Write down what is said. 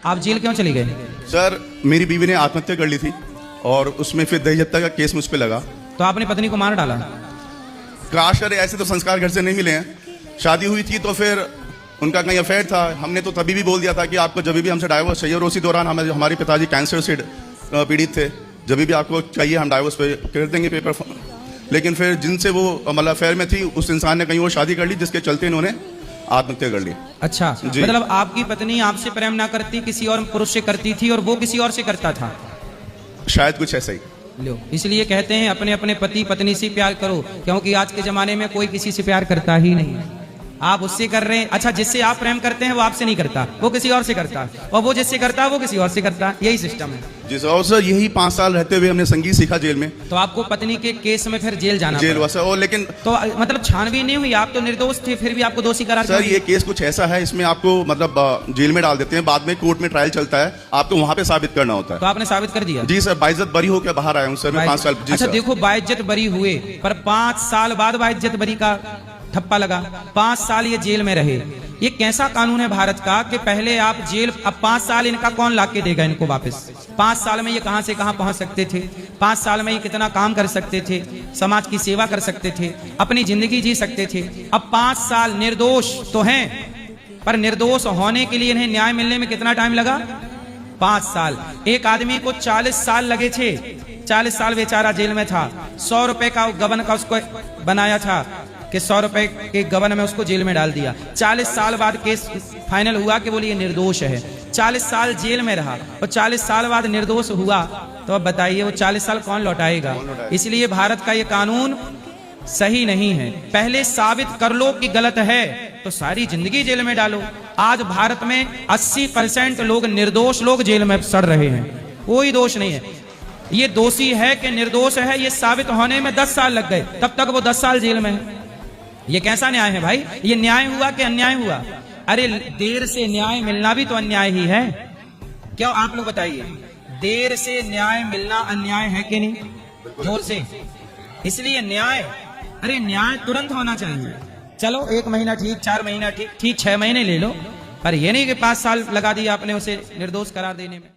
आप जेल क्यों चले गए? सर मेरी बीवी ने आत्महत्या कर ली थी और उसमें फिर दहेज हत्या का केस मुझ पे लगा। तो आपने पत्नी को मार डाला? काश सर ऐसे तो संस्कार घर से नहीं मिले हैं। शादी हुई थी तो फिर उनका कहीं अफेयर था। हमने तो तभी भी बोल दिया था कि आपको जब भी हमसे डाइवोर्स चाहिए, और उसी दौरान हमारे पिताजी कैंसर से पीड़ित थे। जब भी आपको चाहिए हम डाइवोर्स पे कर देंगे पेपर। लेकिन फिर जिनसे वो मतलब अफेयर में थी उस इंसान ने कहीं वो शादी कर ली, जिसके चलते इन्होंने आत्महत्या कर ली। अच्छा, मतलब आपकी पत्नी आपसे प्रेम ना करती, किसी और पुरुष से करती थी और वो किसी और से करता था? शायद कुछ ऐसा ही। लो, इसलिए कहते हैं अपने अपने पति पत्नी से प्यार करो, क्योंकि आज के जमाने में कोई किसी से प्यार करता ही नहीं। आप उससे कर रहे हैं, अच्छा जिससे आप प्रेम करते हैं वो आपसे नहीं करता, वो किसी और से करता है, और वो जिससे करता है वो किसी और से करता है। यही सिस्टम है जी सर। और सर यही 5 साल रहते हुए हमने संगीत सीखा जेल में। तो आपको पत्नी के केस में फिर जेल जाना जेल हुआ सर। और लेकिन तो मतलब छानबीन नहीं हुई? आप तो निर्दोष थे, फिर भी आपको दोषी करार सर ये केस कुछ ऐसा है, इसमें आपको मतलब जेल में डाल देते हैं, बाद में कोर्ट में ट्रायल चलता है, आपको वहाँ पे साबित करना होता है। तो आपने साबित कर दिया? जी सर, बाइज्जत बरी होकर बाहर आया हूँ सर मैं 5 साल। अच्छा देखो, बाइज्जत बरी हुए पर 5 साल बाद बाइज्जत बरी का ठप्पा लगा, 5 साल ये जेल में रहे। ये कैसा कानून है भारत का कि पहले आप जेल, अब 5 साल इनका कौन लाके देगा इनको वापस? 5 साल में ये कहां से कहां पहुंच सकते थे? 5 साल में ये कितना काम कर सकते थे, समाज की सेवा कर सकते थे, अपनी जिंदगी जी सकते थे। अब 5 साल निर्दोष तो हैं, पर निर्दोष होने के लिए इन्हें न्याय मिलने में कितना टाइम लगा? 5 साल। एक आदमी को 40 साल लगे थे, 40 साल बेचारा जेल में था। 100 रुपए का गबन का उसको बनाया था कि 100 रुपए के गबन में उसको जेल में डाल दिया। 40 साल बाद केस फाइनल हुआ कि बोलिए निर्दोष है। 40 साल जेल में रहा और 40 साल बाद निर्दोष हुआ, तो अब बताइए वो 40 साल कौन लौटाएगा? इसलिए भारत का ये कानून सही नहीं है। पहले साबित कर लो कि गलत है तो सारी जिंदगी जेल में डालो। आज भारत में 80% लोग निर्दोष लोग जेल में सड़ रहे हैं, कोई दोष नहीं है। ये दोषी है कि निर्दोष है, ये साबित होने में 10 साल लग गए, तब तक वो 10 साल जेल में है। ये कैसा न्याय है भाई? ये न्याय हुआ कि अन्याय हुआ? अरे देर से न्याय मिलना भी तो अन्याय ही है। क्यों आप लोग बताइए, देर से न्याय मिलना अन्याय है कि नहीं? जोर से। इसलिए न्याय, अरे न्याय तुरंत होना चाहिए। चलो 1 महीना ठीक, 4 महीना ठीक, 6 महीने ले लो, पर ये नहीं कि 5 साल लगा दिया आपने उसे निर्दोष करार देने में।